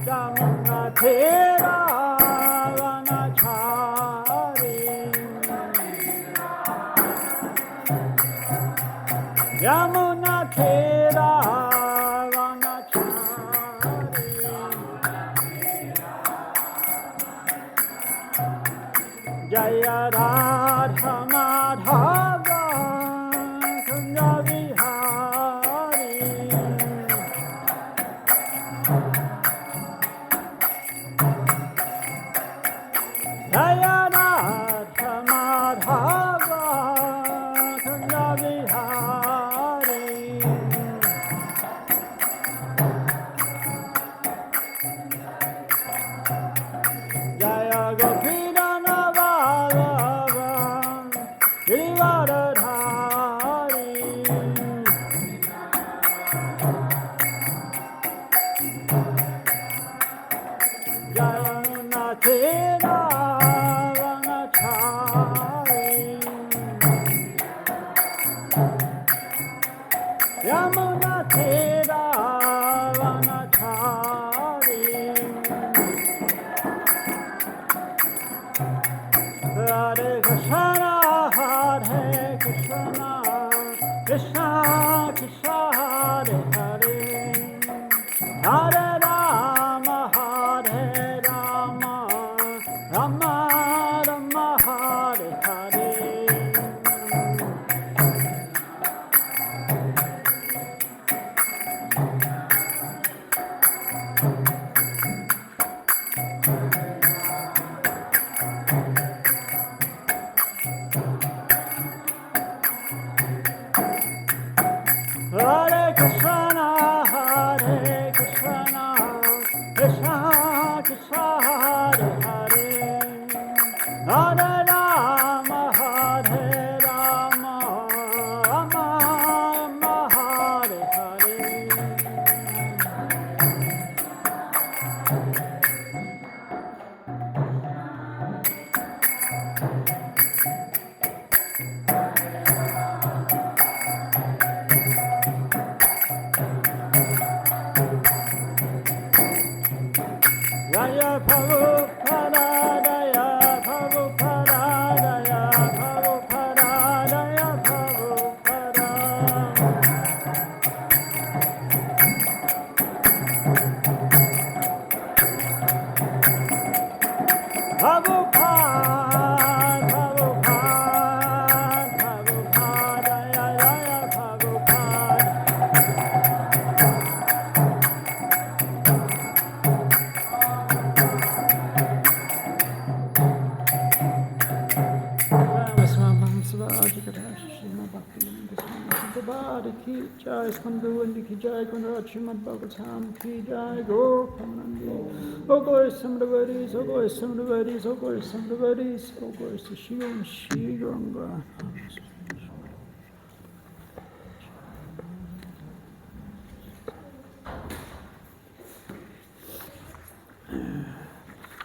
Yamuna Thera Vanachari Yamuna Thera Vanachari Jaya Radha Madhava Kunja Vihari Jaya Radha Madhava Kunja Vihari Jaya Gopinana Vallabha Girivardhari Jaya Nathena Vanachari Yamuna Thera Vanachari Hare Krishna, Hare Krishna, Krishna Krishna, Hare Hare, Hare Rama, Hare Rama, Rama Rama, Hare Hare. Hare Krishna, Hare Krishna, Krishna Krishna, Hare Hare, Hare Rama, Hare Rama, Rama Rama, Hare Hare. Jaya Prabhupada, Jaya Prabhupada, Jaya Prabhupada, Jaya Prabhupada. Prabhupada, Prabhupada, Prabhupada, Jaya Jaya Prabhupada. Ki jai, ISKCON ki jai, Srimad Bhagavatam ki jai, Gopamanandi. Oh glories to the devotees, oh glories to the devotees, oh glories to the devotees, oh glories to Shiva and Shri Ganga.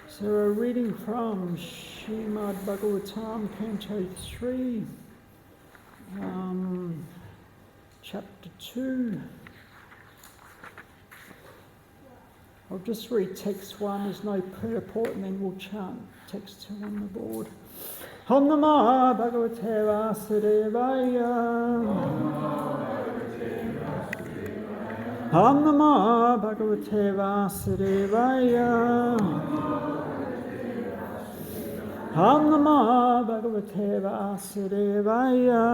So we're reading from Srimad Bhagavatam, Canto 3, Chapter 2. I'll just read text 1, there's no purport, and then we'll chant text 2 on the board. Om Namah Bhagavate Vasudevaya. Om Namah Bhagavate Vasudevaya. Om Namah Bhagavate Vasudevaya.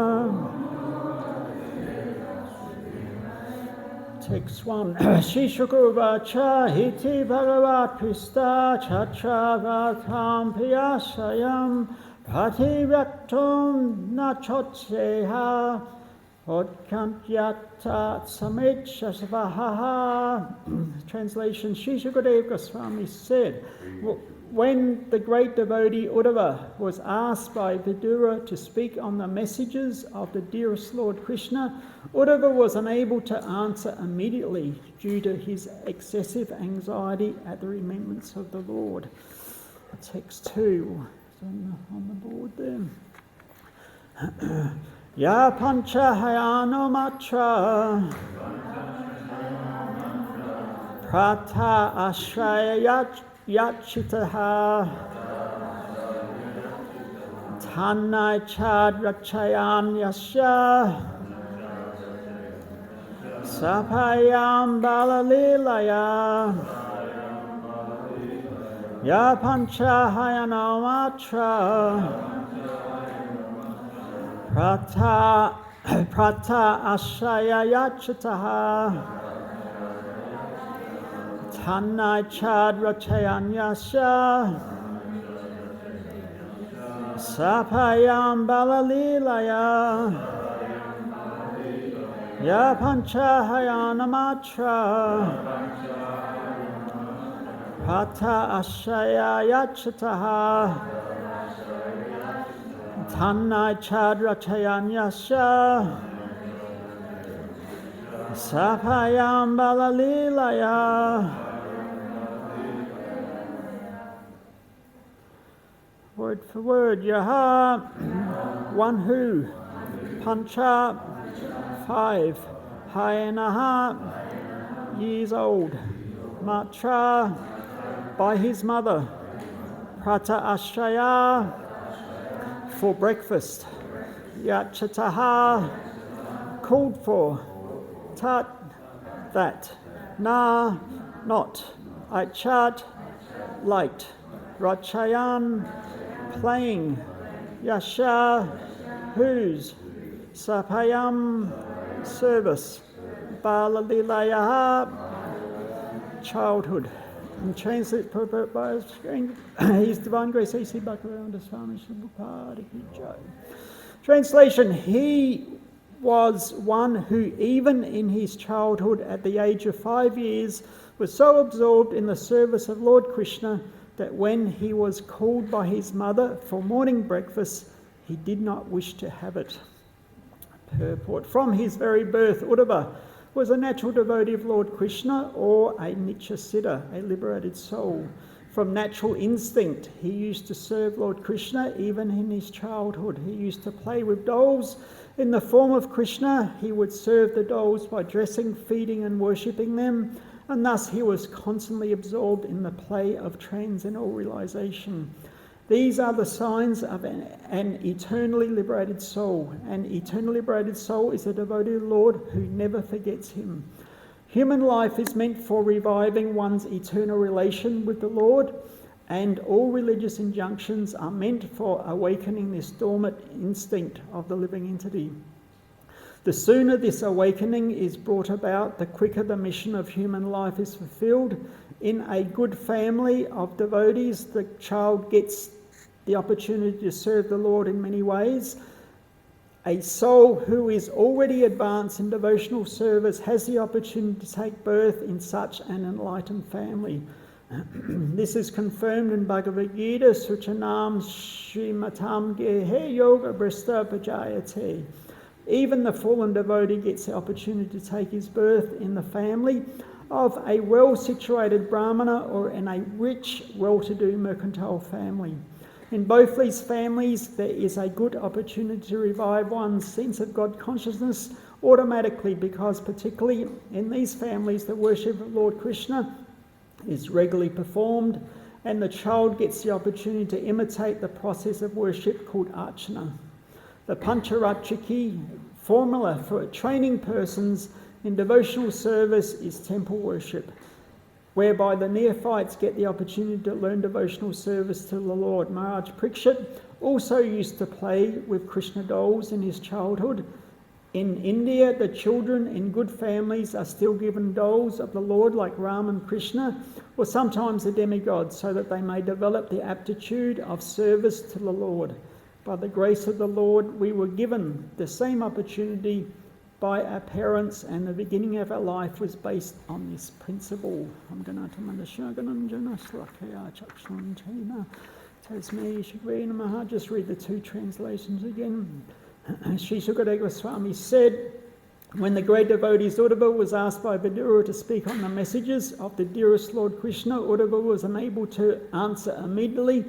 Text 1. Shishukuvacha hiti bhagavat pista chachavatam piyasayam patiraktum nachotseha odkantyata samechasvaha. Translation. Sri Shukadev Goswami said, when the great devotee Uddhava was asked by Vidura to speak on the messages of the dearest Lord Krishna, Uddhava was unable to answer immediately due to his excessive anxiety at the remembrance of the Lord. Text 2 on the board there. Ya pancha hayano matra Prata Ashraya Yachitaha Tanai Chad Rachayan Yasha Sapayam Balalilaya Yapancha Hayanamatra Prata Ashraya Yachitaha Tanai Chad Rachayan Yasha Sapayam Balalilaya Yapancha Hayanamatra Prata Ashraya Yachitaha Tanai Chad Rachayan Yasha Sapayam Balalilaya. Word for word, Yaha, one who, Pancha, 5, Hayanaha, years old, Matra, by his mother, Prata Ashraya, for breakfast, Yachataha, called for, Tat, that, Na, not, Achat, light, Rachayan, playing, Yasha, whose, Sapayam, service, Balalilayaha, childhood. And translate by His Divine Grace HG Manibandha Gopal. Translation: He was one who, even in his childhood, at the age of 5 years, was so absorbed in the service of Lord Krishna that when he was called by his mother for morning breakfast, he did not wish to have it. Purport: from his very birth, Uddhava was a natural devotee of Lord Krishna, or a Nitya Siddha, a liberated soul. From natural instinct, he used to serve Lord Krishna even in his childhood. He used to play with dolls in the form of Krishna. He would serve the dolls by dressing, feeding and worshipping them, and thus he was constantly absorbed in the play of transcendental realization. These are the signs of an eternally liberated soul. An eternally liberated soul is a devotee of the Lord who never forgets him. Human life is meant for reviving one's eternal relation with the Lord, and all religious injunctions are meant for awakening this dormant instinct of the living entity. The sooner this awakening is brought about, the quicker the mission of human life is fulfilled. In a good family of devotees, the child gets the opportunity to serve the Lord in many ways. A soul who is already advanced in devotional service has the opportunity to take birth in such an enlightened family. This is confirmed in Bhagavad Gita, Suchanam Srimatam Gehe Yoga Brista Pajayate. Even the fallen devotee gets the opportunity to take his birth in the family of a well-situated brahmana or in a rich, well-to-do mercantile family. In both these families, there is a good opportunity to revive one's sense of God consciousness automatically, because particularly in these families, the worship of Lord Krishna is regularly performed, and the child gets the opportunity to imitate the process of worship called archana. The Pancharatriki formula for training persons in devotional service is temple worship, whereby the neophytes get the opportunity to learn devotional service to the Lord. Maharaj Parikshit also used to play with Krishna dolls in his childhood. In India, the children in good families are still given dolls of the Lord like Ram and Krishna, or sometimes the demigods, so that they may develop the aptitude of service to the Lord. By the grace of the Lord, we were given the same opportunity by our parents, and the beginning of our life was based on this principle. Just read the two translations again. Sri Sukadeva Goswami said, when the great devotee Uddhava was asked by Vidura to speak on the messages of the dearest Lord Krishna, Uddhava was unable to answer immediately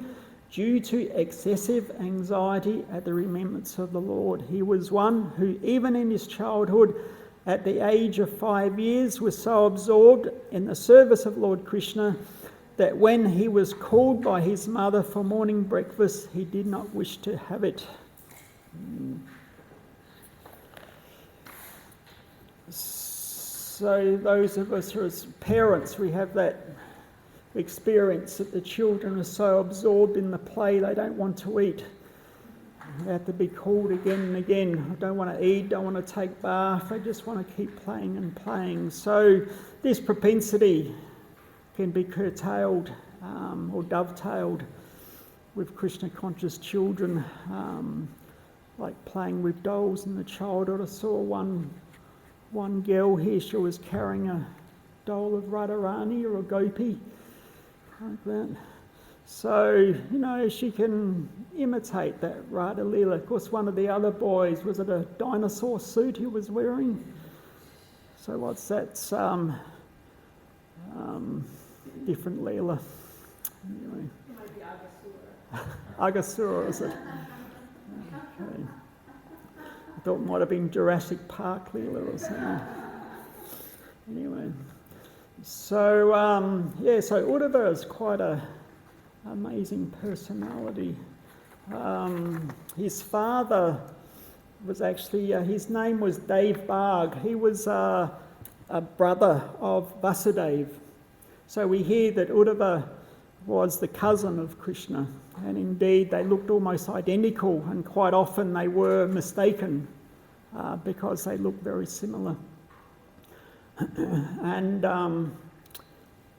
due to excessive anxiety at the remembrance of the Lord. He was one who, even in his childhood, at the age of 5 years, was so absorbed in the service of Lord Krishna that when he was called by his mother for morning breakfast, he did not wish to have it. So those of us who are parents, we have that experience that the children are so absorbed in the play they don't want to eat. They have to be called again and again. I don't want to eat, don't want to take bath, they just want to keep playing and playing. So this propensity can be curtailed or dovetailed with Krishna conscious children, like playing with dolls in the childhood. I saw one girl here, she was carrying a doll of Radharani or a gopi, like that. So, she can imitate that Radha Leela. Of course, one of the other boys, was it a dinosaur suit he was wearing? So what's that? Different Leela. Anyway. It might be Agasura. Agasura, is it? Okay. I thought it might have been Jurassic Park Leela or something. Anyway. So, so Uddhava is quite an amazing personality. His father was actually, his name was Dev Bhag. He was a brother of Vasudeva. So we hear that Uddhava was the cousin of Krishna, and indeed they looked almost identical, and quite often they were mistaken because they looked very similar. And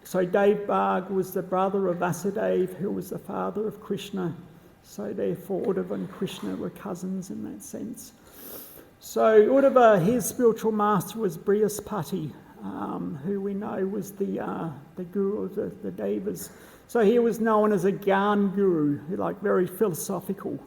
so Dev Bhag was the brother of Vasudeva, who was the father of Krishna. So therefore Uddhava and Krishna were cousins in that sense. So Uddhava, his spiritual master was Brihaspati, who we know was the guru of the Devas. So he was known as a Gyan guru, like very philosophical.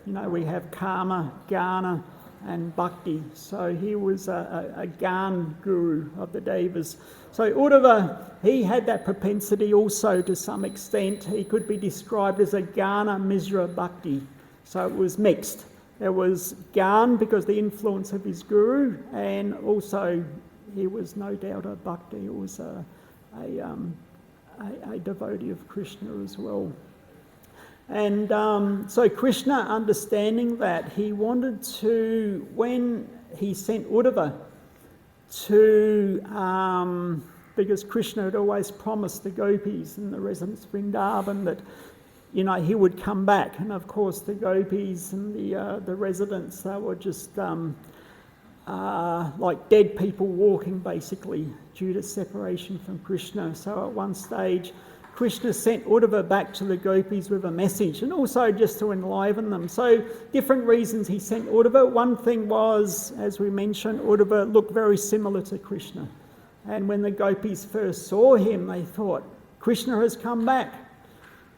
We have karma, jnana, and bhakti. So he was a Gyan guru of the Devas. So Uddhava, he had that propensity also to some extent. He could be described as a Jnana Misra Bhakti. So it was mixed. There was Gyan because the influence of his guru, and also he was no doubt a Bhakti. He was a devotee of Krishna as well. And so Krishna, understanding that, he wanted to, when he sent Uddhava to, because Krishna had always promised the gopis and the residents of Vrindavan that, he would come back. And of course the gopis and the residents, they were just like dead people walking basically due to separation from Krishna. So at one stage, Krishna sent Uddhava back to the gopis with a message, and also just to enliven them. So different reasons he sent Uddhava. One thing was, as we mentioned, Uddhava looked very similar to Krishna. And when the gopis first saw him, they thought, Krishna has come back.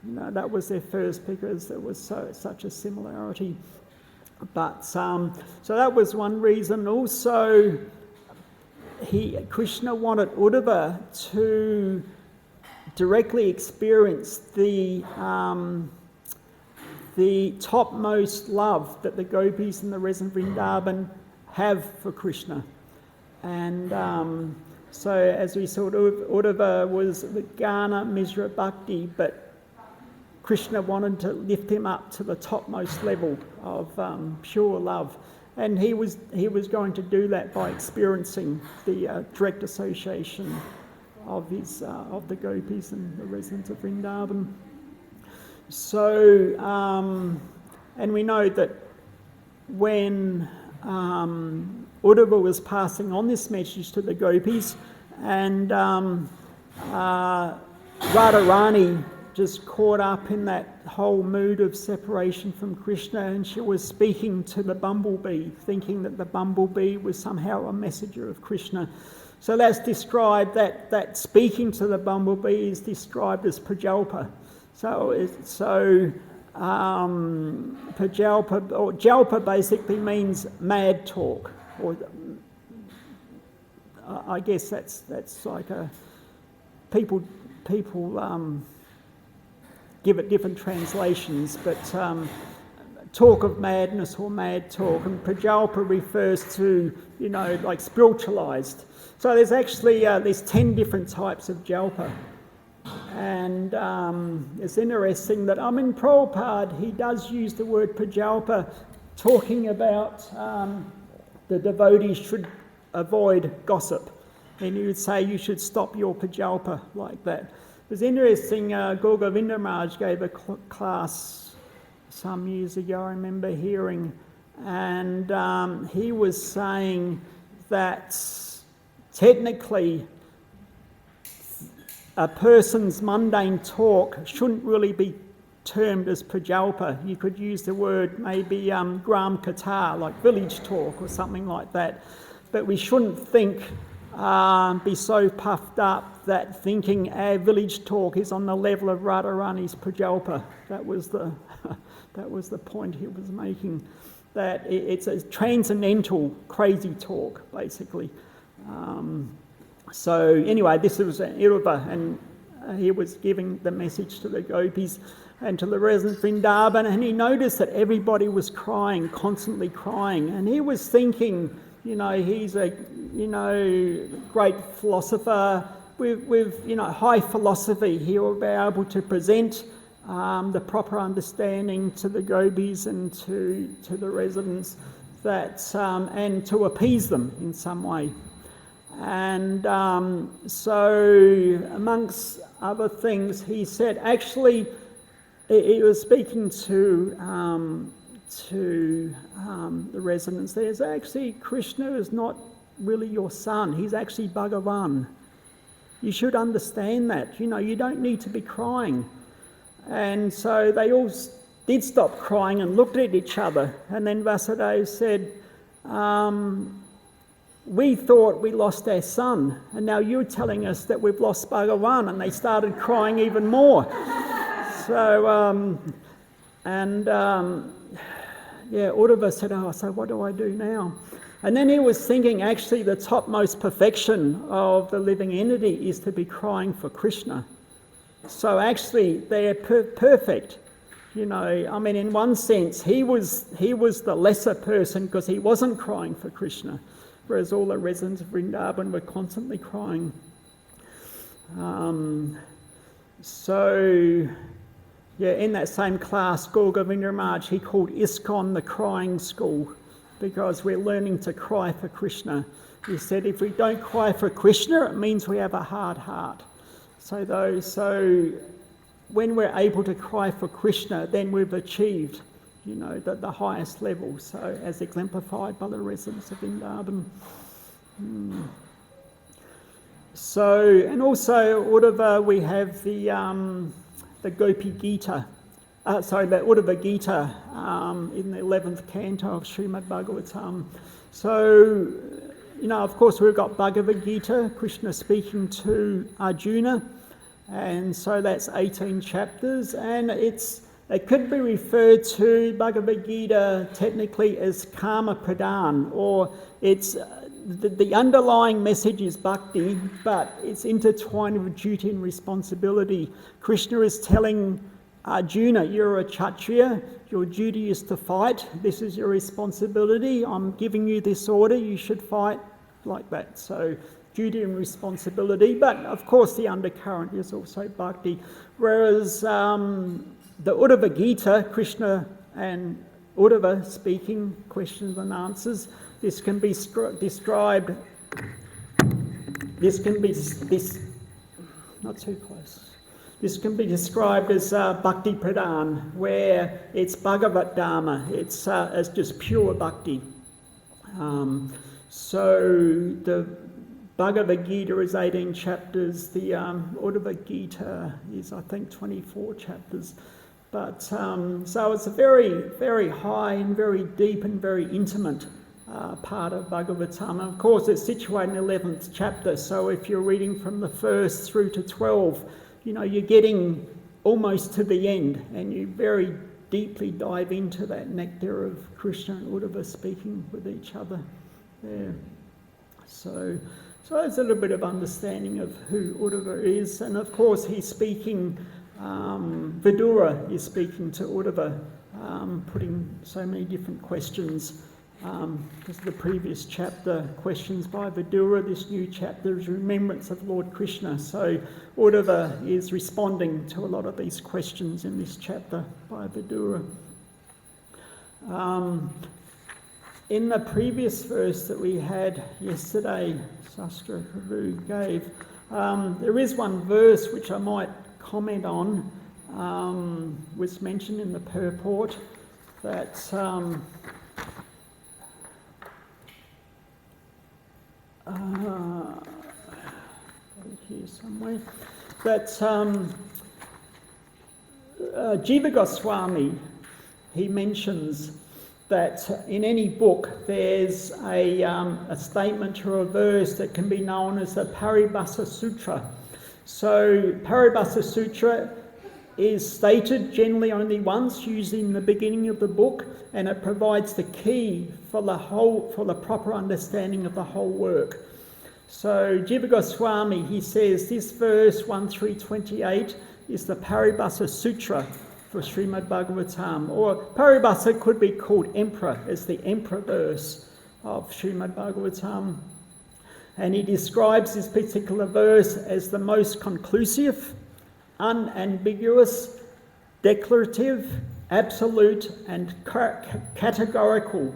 That was their first, because there was such a similarity. But so that was one reason. Also, Krishna wanted Uddhava to directly experience the topmost love that the gopis and the resident Vrindavan have for Krishna. And so as we saw, Uddhava was the Jnana Misra Bhakti, but Krishna wanted to lift him up to the topmost level of pure love. And he was going to do that by experiencing the direct association of the gopis and the residents of Vrindavan. So, and we know that when Uddhava was passing on this message to the gopis, and Radharani just caught up in that whole mood of separation from Krishna, and she was speaking to the bumblebee, thinking that the bumblebee was somehow a messenger of Krishna. So that's described, that speaking to the bumblebee is described as prajalpa. Prajalpa, or jalpa basically means mad talk, or I guess that's like a people give it different translations, but talk of madness or mad talk, and prajalpa refers to, like spiritualized. So there's actually, there's 10 different types of jalpa. And it's interesting that, Prabhupada, he does use the word prajalpa, talking about the devotees should avoid gossip. And he would say you should stop your prajalpa like that. It was interesting, Gaur Govinda Maharaj gave a class some years ago, I remember hearing, and he was saying that technically a person's mundane talk shouldn't really be termed as prajalpa. You could use the word maybe gram katha, like village talk or something like that. But we shouldn't think, be so puffed up that thinking our village talk is on the level of Radharani's prajalpa. That was the point he was making, that it's a transcendental crazy talk, basically. So anyway, this was Iruva, and he was giving the message to the gopis and to the residents of Vrindavan, and he noticed that everybody was crying, constantly crying, and he was thinking, he's a, great philosopher with high philosophy. He will be able to present the proper understanding to the gopis and to the residents, that and to appease them in some way. And so, amongst other things, he said, actually, he was speaking to the residents. There's actually, Krishna is not really your son. He's actually Bhagavan. You should understand that. You don't need to be crying. And so they all did stop crying and looked at each other. And then Vasudeva said, we thought we lost our son, and now you're telling us that we've lost Bhagavan. And they started crying even more. So, Uddhava said, so what do I do now? And then he was thinking, actually, the topmost perfection of the living entity is to be crying for Krishna. So actually, they're perfect. In one sense, he was the lesser person because he wasn't crying for Krishna, whereas all the residents of Vrindavan were constantly crying. In that same class, Gaur Govinda Maharaj, he called ISKCON the crying school, because we're learning to cry for Krishna. He said if we don't cry for Krishna, it means we have a hard heart. So when we're able to cry for Krishna, then we've achieved, the highest level. So as exemplified by the residents of Vrindavan. So, and also Uddhava, we have the Gopi Gita, the Uddhava Gita in the 11th canto of Srimad Bhagavatam. So, of course we've got Bhagavad Gita, Krishna speaking to Arjuna, and so that's 18 chapters, and it could be referred to, Bhagavad Gita, technically as Karma Pradhan, or it's the underlying message is bhakti, but it's intertwined with duty and responsibility. Krishna is telling Arjuna, you're a Kshatriya, your duty is to fight, this is your responsibility, I'm giving you this order, you should fight, like that. So duty and responsibility, but of course the undercurrent is also bhakti. Whereas the Uddhava Gita, Krishna and Uddhava speaking, questions and answers, this can be described, not too close. This can be described as Bhakti Pradhan, where it's Bhagavat Dharma, it's just pure bhakti. So the Bhagavad Gita is 18 chapters, the Uddhava Gita is, I think, 24 chapters. But so it's a very, very high and very deep and very intimate part of Bhagavatam. Of course, it's situated in the 11th chapter, so if you're reading from the 1st through to 12, you're getting almost to the end, and you very deeply dive into that nectar of Krishna and Uddhava speaking with each other there. So there's a little bit of understanding of who Uddhava is, and of course he's speaking, Vidura is speaking to Uddhava putting so many different questions. Because the previous chapter, questions by Vidura, this new chapter is remembrance of Lord Krishna. So Uddhava is responding to a lot of these questions in this chapter by Vidura. In the previous verse that we had yesterday, Sastra Prabhu gave, there is one verse which I might comment on, was mentioned in the purport, that here somewhere, that Jiva Goswami, he mentions that in any book there's a statement or a verse that can be known as the Paribhasa Sutra. So Paribhasa Sutra is stated generally only once, usually in the beginning of the book, and it provides the key for the proper understanding of the whole work. So Jiva Goswami, he says this verse 1.3.28 is the Paribhasa Sutra for Srimad Bhagavatam, or Paribhasa could be called Emperor, as the Emperor verse of Srimad Bhagavatam. And he describes this particular verse as the most conclusive, unambiguous, declarative, absolute and categorical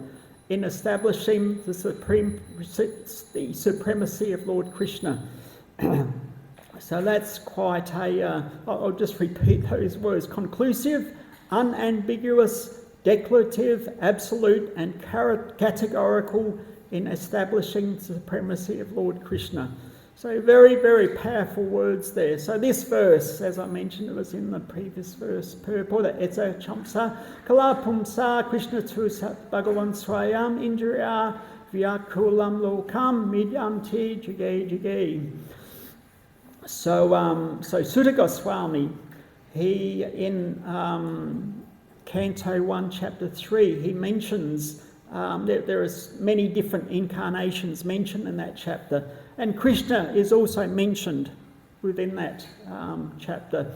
in establishing the supremacy of Lord Krishna. So that's quite I'll just repeat those words: conclusive, unambiguous, declarative, absolute and categorical in establishing the supremacy of Lord Krishna. So very, very powerful words there. So this verse, as I mentioned, it was in the previous verse, purport, Etsa Chamsa, Kala Pumsa, Krishna Tu Bhagavan Swayam, Indriya, Vyakulam Lokam, Midyanti, Jage Jage. So Sutta Goswami, he in Canto 1, Chapter 3, he mentions there is many different incarnations mentioned in that chapter. And Krishna is also mentioned within that chapter.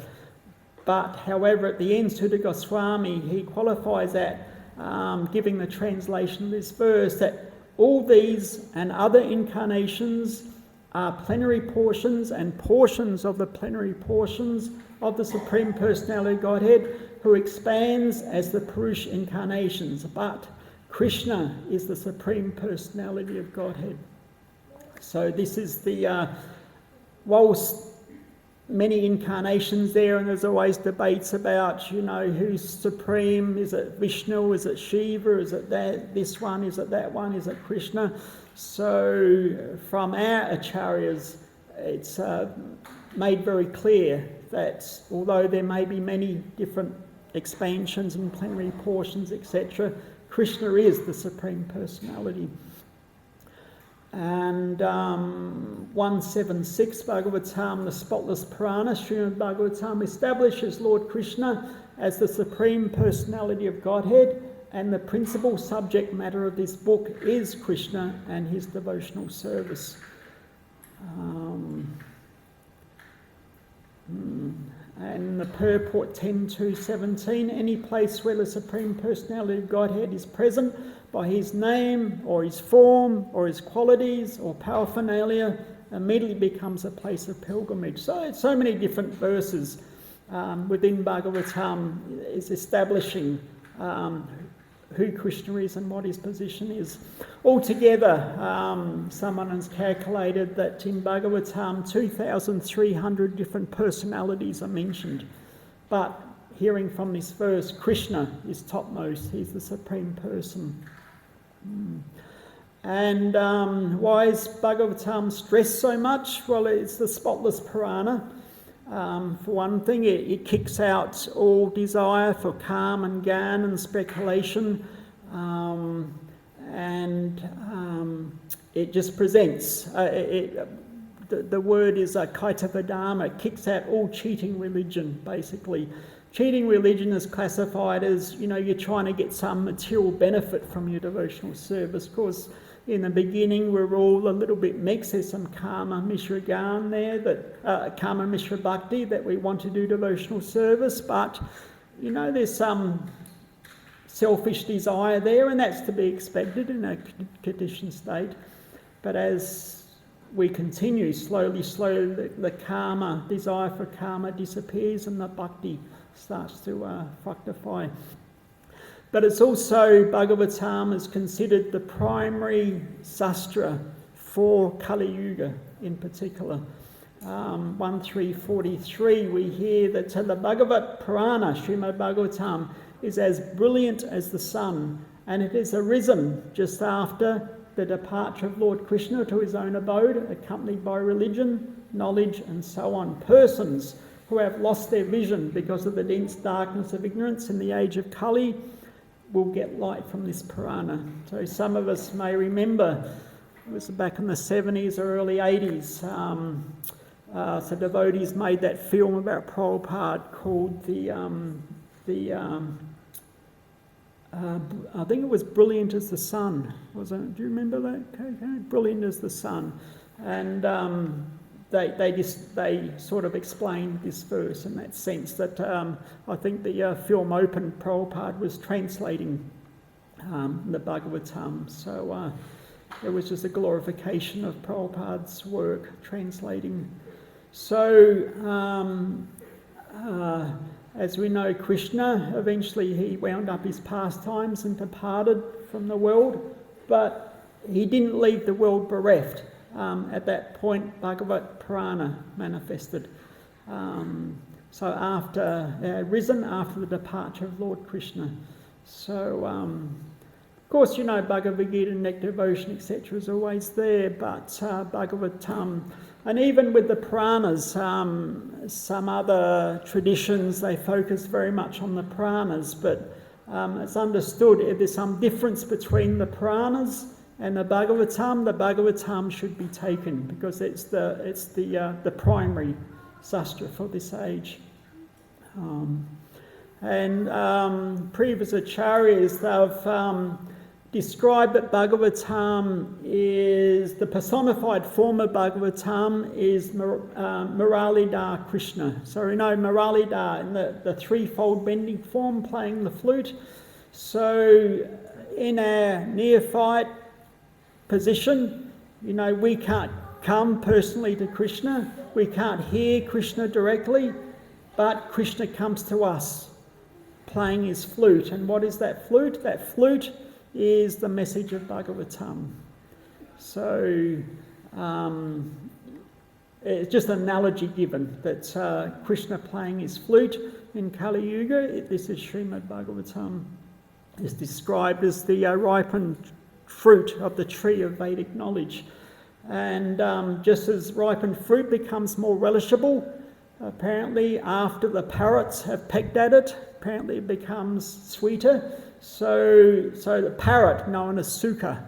But however, at the end, Sutta Goswami, he qualifies that, giving the translation of this verse, that all these and other incarnations are plenary portions and portions of the plenary portions of the Supreme Personality of Godhead, who expands as the Purush incarnations. But Krishna is the Supreme Personality of Godhead. So this is the, whilst many incarnations there, and there's always debates about, who's supreme, is it Vishnu, is it Shiva, is it this one, is it that one, is it Krishna? So from our acharyas, it's made very clear that although there may be many different expansions and plenary portions, etc., Krishna is the Supreme Personality. And 176 Bhagavatam, the spotless Purana, Srimad Bhagavatam, establishes Lord Krishna as the Supreme Personality of Godhead, and the principal subject matter of this book is Krishna and his devotional service. And the purport 10.2.17, any place where the Supreme Personality of Godhead is present by his name or his form or his qualities or paraphernalia immediately becomes a place of pilgrimage. So many different verses within Bhagavatam is establishing who Krishna is and what his position is. Altogether, someone has calculated that in Bhagavatam 2,300 different personalities are mentioned. But hearing from this verse, Krishna is topmost, he's the Supreme Person. And why is Bhagavatam stressed so much? Well, it's the spotless Purana. For one thing, it kicks out all desire for calm and gan and speculation, and it just presents. The word is kaitavadama. It kicks out all cheating religion, basically. Cheating religion is classified as, you're trying to get some material benefit from your devotional service. Of course, in the beginning, we're all a little bit mixed. There's some Karma Mishra Gan there, Karma Mishra Bhakti, that we want to do devotional service. But, there's some selfish desire there, and that's to be expected in a conditioned state. But as we continue, slowly, the karma, desire for karma disappears and the bhakti starts to fructify. But it's also, Bhagavatam is considered the primary sastra for Kali Yuga in particular. 1.3.43, we hear that the Bhagavat Purana, Srimad Bhagavatam, is as brilliant as the sun, and it has arisen just after the departure of Lord Krishna to his own abode, accompanied by religion, knowledge, and so on. Persons who have lost their vision because of the dense darkness of ignorance in the age of Kali will get light from this Purana. So some of us may remember, it was back in the 70s or early 80s, so devotees made that film about Prabhupada called I think it was Brilliant as the Sun, wasn't it? Do you remember that? Okay. Brilliant as the Sun. And they sort of explained this verse in that sense that I think the film opened, Prabhupada was translating the Bhagavatam. So it was just a glorification of Prabhupada's work, translating. So as we know, Krishna, eventually he wound up his pastimes and departed from the world, but he didn't leave the world bereft. At that point, Bhagavat Purana manifested. So risen after the departure of Lord Krishna. So, of course, you know, Bhagavad Gita, Nectar Devotion, etc. is always there, but Bhagavatam, and even with the Puranas, some other traditions, they focus very much on the Puranas, but it's understood if there's some difference between the Puranas and the Bhagavatam should be taken because it's the primary sastra for this age. Previous acharyas, they've described that Bhagavatam is, the personified form of Bhagavatam is Muralidhar Krishna. So we know Muralidhar in the threefold bending form playing the flute. So in our neophyte position, you know, we can't come personally to Krishna, we can't hear Krishna directly, but Krishna comes to us playing his flute. And what is that flute? That flute is the message of Bhagavatam. So it's just an analogy given that Krishna playing his flute in Kali Yuga, this is Srimad Bhagavatam, is described as the ripened fruit of the tree of Vedic knowledge. And just as ripened fruit becomes more relishable, apparently after the parrots have pecked at it, apparently it becomes sweeter. So the parrot, known as Sukha,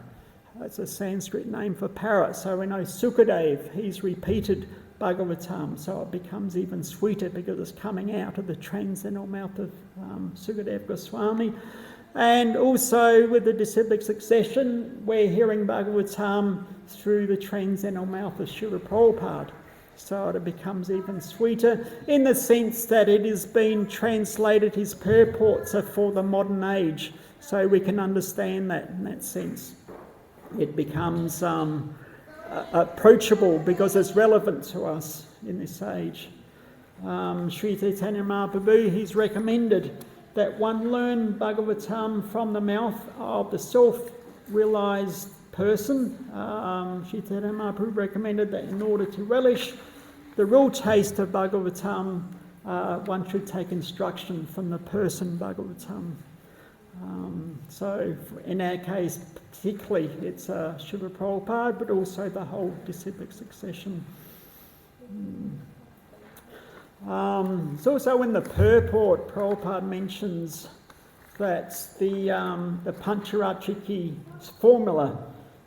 that's a Sanskrit name for parrot. So we know Sukadev, he's repeated Bhagavatam, so it becomes even sweeter because it's coming out of the transcendental mouth of Sukadev Goswami. And also with the disciplic succession, we're hearing Bhagavatam through the transcendental mouth of Srila Prabhupada. So it becomes even sweeter in the sense that it has been translated, his purports are for the modern age. So we can understand that in that sense. It becomes approachable because it's relevant to us in this age. Sri Chaitanya Mahaprabhu, he's recommended that one learn Bhagavatam from the mouth of the self-realised person. Sri Chaitanya Mahaprabhu recommended that in order to relish the real taste of Bhagavatam, one should take instruction from the person Bhagavatam. So in our case, particularly, it's Srila Prabhupada, but also the whole disciplic succession. It's also in the purport, Prabhupada mentions that the Pancharatriki formula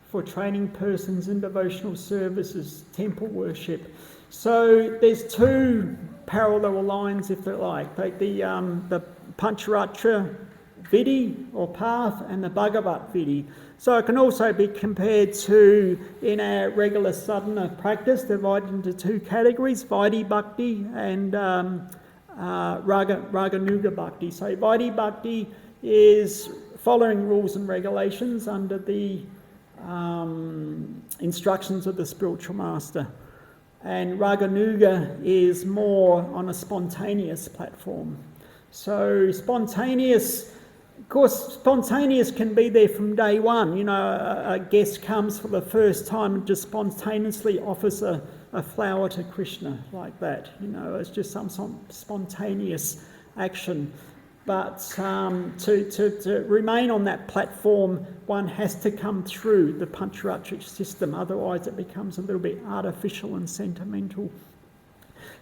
for training persons in devotional services, temple worship. So there's two parallel lines, if you like the Pancharatra Vidi or path and the Bhagavat Vidi. So it can also be compared to, in our regular sadhana practice, divided into two categories, Vaidhi Bhakti and Raganuga Bhakti. So Vaidhi Bhakti is following rules and regulations under the instructions of the spiritual master. And Raganuga is more on a spontaneous platform. So spontaneous, of course, spontaneous can be there from day one. You know, a guest comes for the first time and just spontaneously offers a flower to Krishna like that. You know, it's just some spontaneous action. But to remain on that platform, one has to come through the Pancharatric system, otherwise it becomes a little bit artificial and sentimental.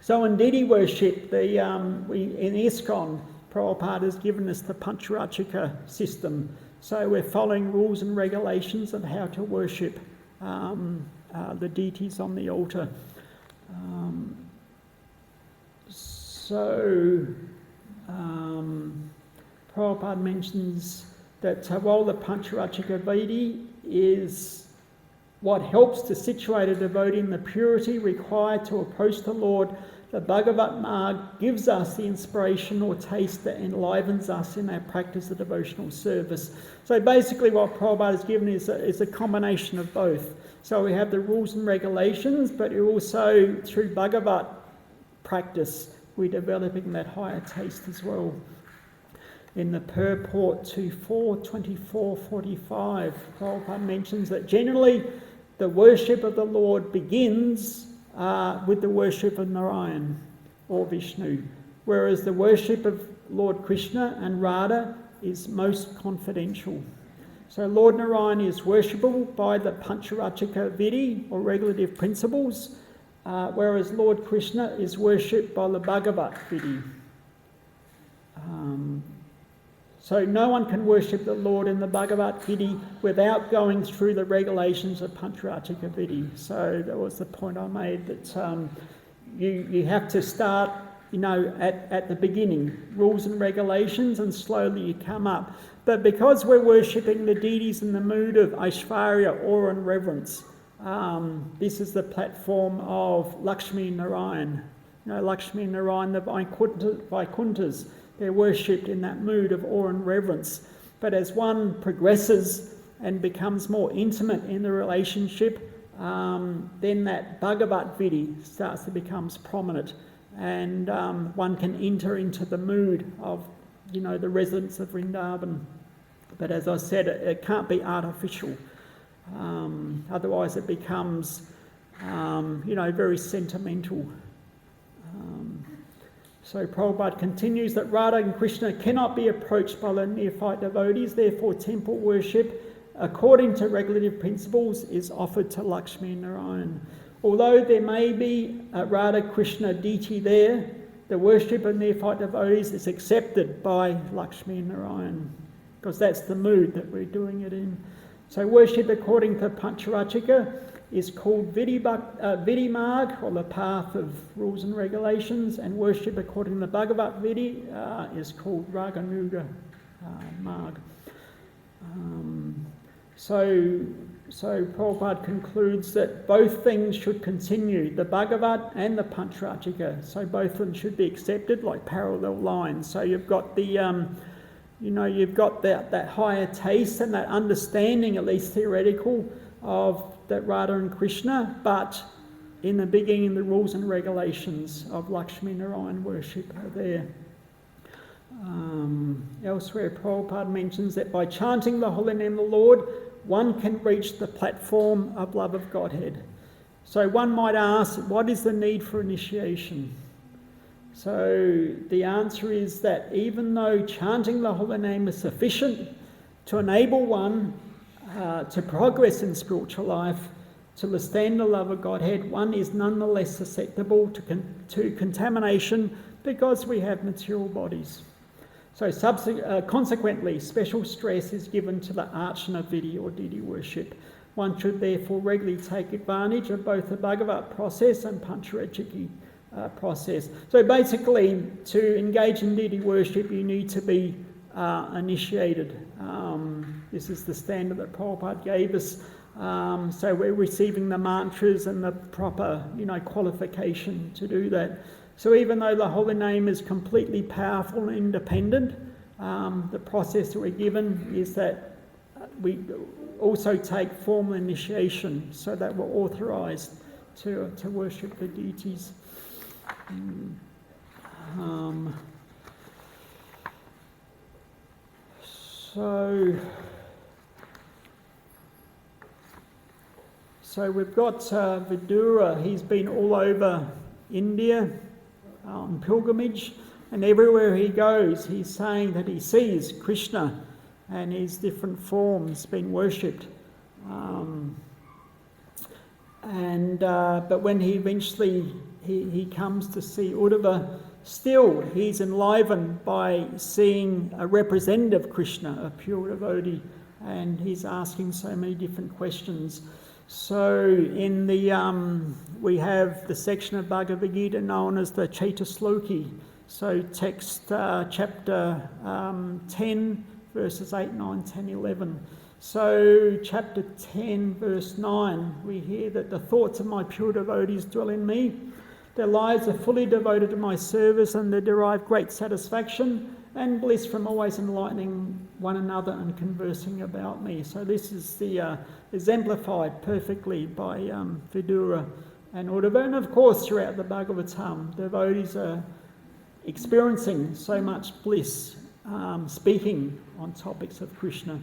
So in deity worship, in ISKCON, Prabhupada has given us the Pancharatrika system. So we're following rules and regulations of how to worship the deities on the altar. Prabhupada mentions that while the Pancharatrika Vidi is what helps to situate a devotee in the purity required to approach the Lord, the Bhagavat Marg gives us the inspiration or taste that enlivens us in our practice of devotional service. So basically what Prabhupada has given is a combination of both. So we have the rules and regulations, but also through Bhagavat practice, we're developing that higher taste as well. In the purport to 4:24:45, Prabhupada mentions that generally the worship of the Lord begins with the worship of Narayan or Vishnu, whereas the worship of Lord Krishna and Radha is most confidential. So Lord Narayan is worshipable by the Pancharatrika Vidi or regulative principles, whereas Lord Krishna is worshipped by the Bhagavat Vidi. So no one can worship the Lord in the Bhagavat Vidi without going through the regulations of Pancharatrika Vidi. So that was the point I made, that you have to start, at the beginning, rules and regulations, and slowly you come up. But because we're worshipping the deities in the mood of Aishvarya, awe and reverence, this is the platform of Lakshmi Narayan. Lakshmi Narayan, the Vaikunthas, they're worshipped in that mood of awe and reverence. But as one progresses and becomes more intimate in the relationship, then that Bhagavat Vidi starts to become prominent, and one can enter into the mood of, the residents of Vrindavan. But as I said, it can't be artificial. Otherwise it becomes, very sentimental. So Prabhupada continues that Radha and Krishna cannot be approached by the neophyte devotees, therefore temple worship, according to regulative principles, is offered to Lakshmi Narayan. Although there may be a Radha Krishna deity there, the worship of neophyte devotees is accepted by Lakshmi Narayan, because that's the mood that we're doing it in. So worship according to Pancharatrika is called Vidi Marg, or the path of rules and regulations, and worship according to the Bhagavat Vidi is called Raganuga Marg. So Prabhupada concludes that both things should continue, the Bhagavat and the Pancharatrika. So both of them should be accepted like parallel lines. So you've got the you've got that higher taste and that understanding, at least theoretical, of that Radha and Krishna, but in the beginning the rules and regulations of Lakshmi Narayan worship are there. Elsewhere, Prabhupada mentions that by chanting the holy name of the Lord, one can reach the platform of love of Godhead. So one might ask, what is the need for initiation? So the answer is that even though chanting the holy name is sufficient to enable one to progress in spiritual life, to withstand the love of Godhead, one is nonetheless susceptible to contamination because we have material bodies. So consequently, special stress is given to the archana vidi or deity worship. One should therefore regularly take advantage of both the Bhagavat process and Pancharatrika process. So basically, to engage in deity worship, you need to be initiated. This is the standard that Prabhupada gave us. So we're receiving the mantras and the proper, qualification to do that. So even though the holy name is completely powerful and independent, the process that we're given is that we also take formal initiation so that we're authorised to worship the deities. So we've got Vidura. He's been all over India on pilgrimage, and everywhere he goes he's saying that he sees Krishna and his different forms being worshipped. But when he eventually he comes to see Uddhava, still he's enlivened by seeing a representative Krishna, a pure devotee, and he's asking so many different questions. So in the we have the section of Bhagavad Gita known as the Chaita Sloki. So text chapter 10 verses 8, 9, 10, 11. So chapter 10 verse 9, we hear that the thoughts of my pure devotees dwell in me. Their lives are fully devoted to my service, and they derive great satisfaction and bliss from always enlightening one another and conversing about me. So this is the exemplified perfectly by Vidura and Uddhava. And of course throughout the Bhagavatam, devotees are experiencing so much bliss, speaking on topics of Krishna.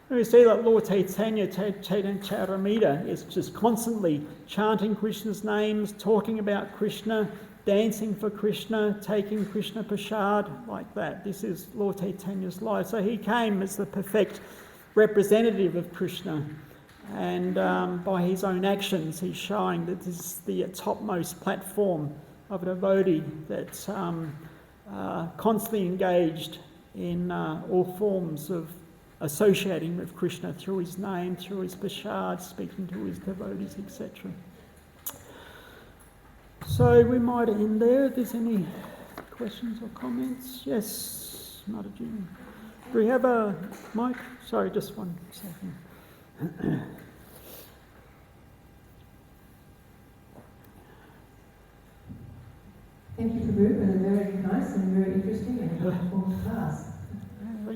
And we see that Lord Chaitanya Charitamrita is just constantly chanting Krishna's names, talking about Krishna, dancing for Krishna, taking Krishna prasad, like that. This is Lord Chaitanya's life. So he came as the perfect representative of Krishna, and by his own actions he's showing that this is the topmost platform of a devotee that's constantly engaged in all forms of associating with Krishna through his name, through his prasad, speaking to his devotees, etc. So we might end there. If there's any questions or comments? Yes, Mataji. Do we have a mic? Sorry, just one second. Thank you, Prabhu, for a very nice and very interesting and informed class.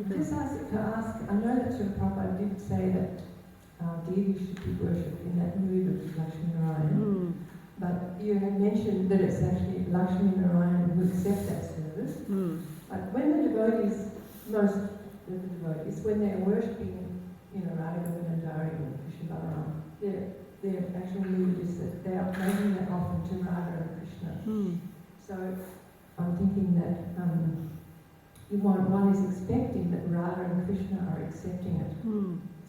Just to ask, I know that Sri Prabhupada did say that deities should be worshipped in that mood of Lakshmi Narayan, but you have mentioned that it's actually Lakshmi Narayan who accept that service. But when the devotees, most of the devotees, when they're worshipping, Radha Govindara or Krishna Balaram, their actual mood is that they are making that offering to Radha and Krishna. So I'm thinking that one is expecting that Radha and Krishna are accepting it.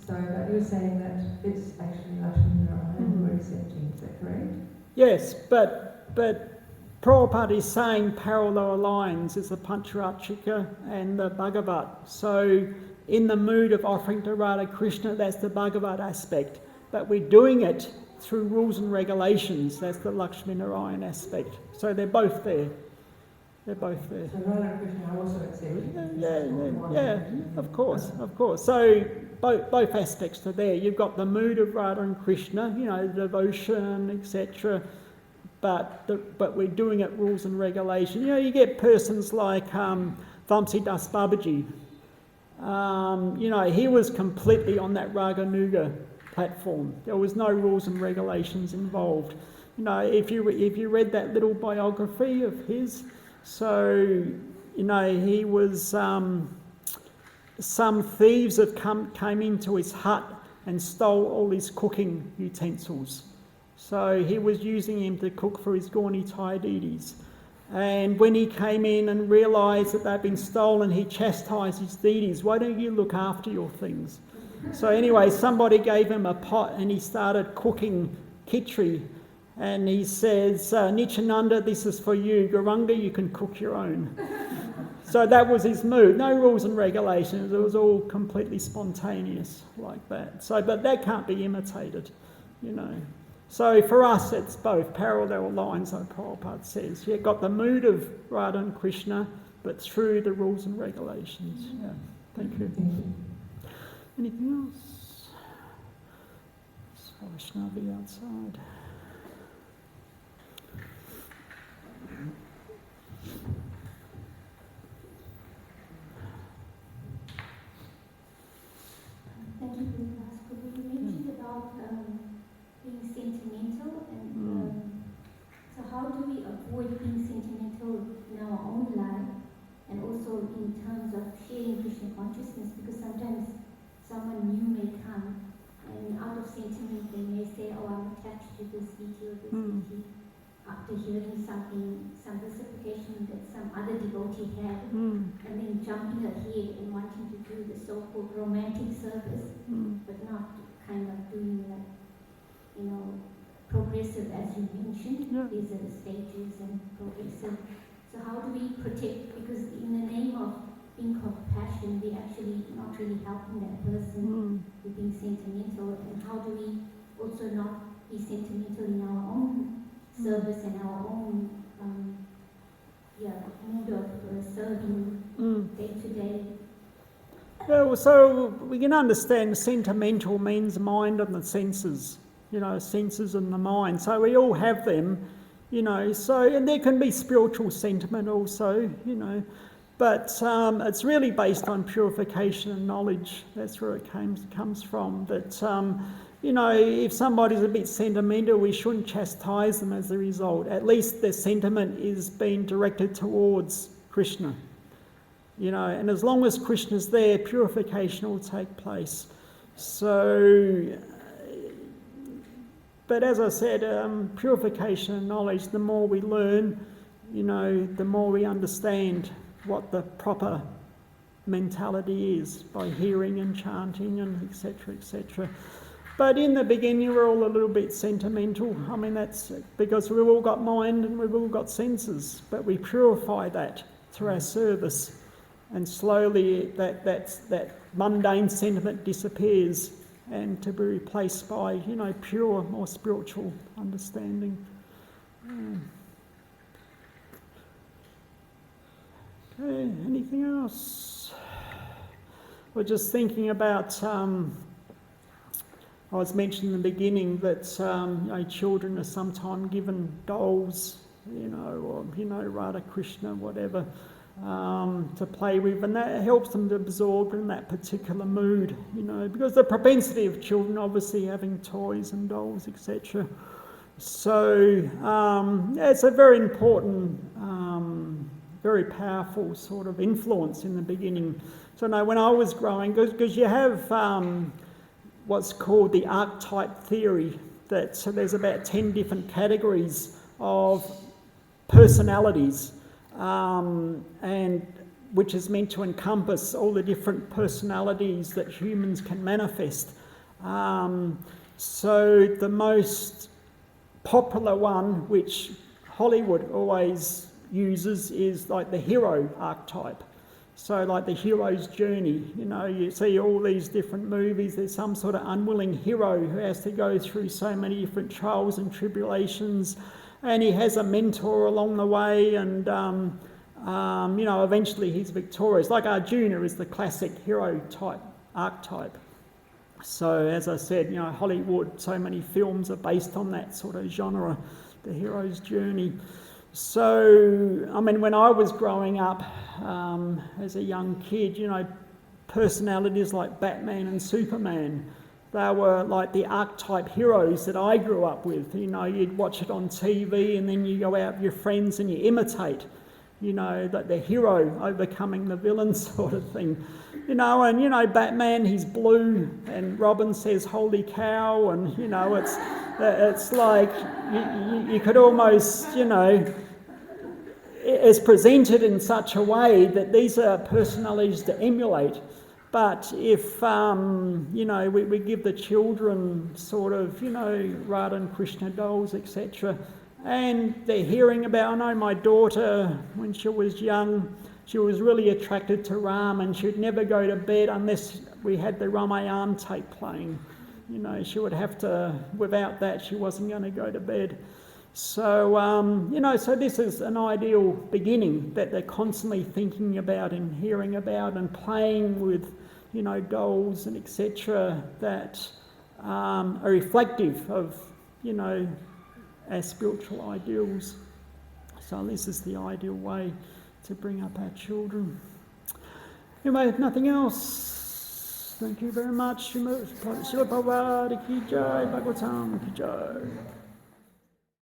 So, but you're saying that it's actually Lakshmi Narayan who are accepting, is that correct? Yes, but Prabhupada is saying parallel lines is the Pancharatrika and the Bhagavat. So in the mood of offering to Radha Krishna, that's the Bhagavat aspect. But we're doing it through rules and regulations, that's the Lakshmi Narayan aspect. So they're both there. They're both there. So Radha and Krishna are also accepting. Yeah, of course. So both aspects are there. You've got the mood of Radha and Krishna, devotion, etc. But we're doing it rules and regulation. You get persons like Vamsi Das Babaji. He was completely on that Raganuga platform. There was no rules and regulations involved. If you read that little biography of his, so he was some thieves came into his hut and stole all his cooking utensils. So he was using him to cook for his Gauni-Thai deities. And when he came in and realised that they'd been stolen, he chastised his deities. Why don't you look after your things? So anyway, somebody gave him a pot and he started cooking khichdi. And he says, Nityananda, this is for you. Gauranga, you can cook your own. So that was his mood. No rules and regulations. It was all completely spontaneous like that. So, but that can't be imitated, So for us, it's both parallel lines, like Prabhupada says. You've got the mood of Radha and Krishna, but through the rules and regulations. Yeah, thank you. Anything else? Vaishnavi outside. devotee had, and then jumping ahead and wanting to do the so-called romantic service, but not kind of doing like, progressive, as you mentioned. Yeah. These are the stages and progressive. So how do we protect, because in the name of being compassion, we're actually not really helping that person with being sentimental, and how do we also not be sentimental in our own service and our own mood of serving day to day? Yeah, well, so we can understand sentimental means mind and the senses, senses and the mind. So we all have them, and there can be spiritual sentiment also, but it's really based on purification and knowledge. That's where it comes from. That, if somebody's a bit sentimental, we shouldn't chastise them as a result. At least their sentiment is being directed towards Krishna. And as long as Krishna's there, purification will take place. So, but as I said, purification and knowledge, the more we learn, the more we understand what the proper mentality is by hearing and chanting and etc., etc. But in the beginning, we're all a little bit sentimental. I mean, that's because we've all got mind and we've all got senses, but we purify that through our service. And slowly that mundane sentiment disappears and to be replaced by, pure, more spiritual understanding. Okay, anything else? We're just thinking about, I was mentioning in the beginning that children are sometimes given dolls, or Radha Krishna, whatever, to play with, and that helps them to absorb in that particular mood, because the propensity of children obviously having toys and dolls, etc. So it's a very important, very powerful sort of influence in the beginning. So now when I was growing, because you have what's called the archetype theory, so there's about 10 different categories of personalities, and which is meant to encompass all the different personalities that humans can manifest. So the most popular one, which Hollywood always uses, is like the hero archetype. So like the hero's journey, you see all these different movies, there's some sort of unwilling hero who has to go through so many different trials and tribulations, and he has a mentor along the way, and eventually he's victorious. Like Arjuna is the classic hero type archetype. So as I said, Hollywood, so many films are based on that sort of genre, the hero's journey. So, I mean, when I was growing up as a young kid, personalities like Batman and Superman, they were like the archetype heroes that I grew up with. You'd watch it on TV and then you go out with your friends and you imitate, that the hero overcoming the villain sort of thing. Batman, he's blue, and Robin says, "Holy cow," and, it's like, you could almost, it's presented in such a way that these are personalities to emulate. But if, we give the children sort of, Radha and Krishna dolls, etc., and they're hearing about, I know my daughter, when she was young, she was really attracted to Ram, and she'd never go to bed unless we had the Ramayana tape playing. She would have to, without that, she wasn't going to go to bed. So, so this is an ideal beginning that they're constantly thinking about and hearing about and playing with, dolls and etc. that are reflective of, our spiritual ideals. So this is the ideal way to bring up our children. Anyway, if nothing else, thank you very much. Srila Prabhupada ki jai, Bhagavatam ki jai.